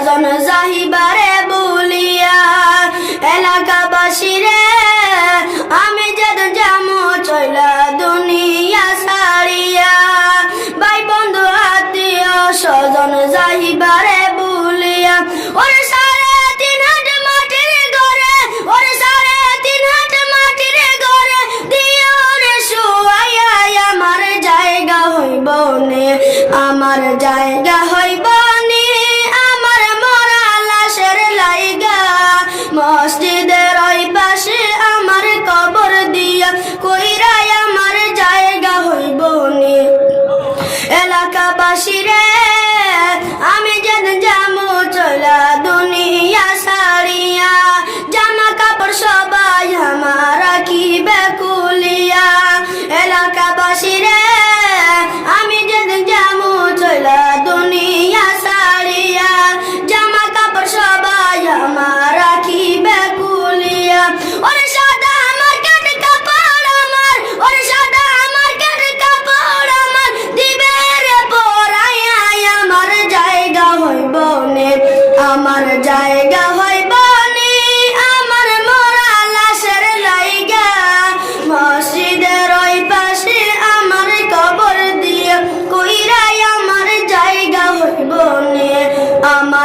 স্বজন যাহিবারে বলিয়া। এলাকাবাসী রে আমি যেদিন যামু চইলা দুনিয়া ছাড়িয়া, ভাই বন্ধু আত্মীয় স্বজন যাহিবারে বলিয়া। ওরে সাড়ে তিন হাত মাটির ঘরে, ওরে সাড়ে তিন হাত মাটির ঘরে দিও রে শুয়াইয়া, আমার জায়গা হইব নে, আমার জায়গা হইব নে, আমার মরা লাশের লাইগা মসজিদের ওই পাশে আমার কবর দিয়া কইরাই আমার জায়গা হইব নে। এলাকাবাসী রে আমি যেদিন যামু চইলা দুনিয়া ছাড়িয়া, জামা কাপড় সবাই আমার রাখিবে কুলিয়া। এলাকাবাসী রে আমি যেদিন যামু চইলা দুনিয়া ছাড়িয়া, জামা কাপড় সবাই আমার রাখিবে কুলিয়া। ওরে সাদা আমার কেটে কাপড় আমার, ওরে সাদা আমার কেটে কাপড় আমার দিবে রে পরাইয়া, আমার জায়গা হইব নে, আমার জায়গা হইব নে, আমার মরা লাশের লাইগা মসজিদের ওই পাশে আমার কবর দিয়া কইরাই আমার জায়গা হইব নে, আমার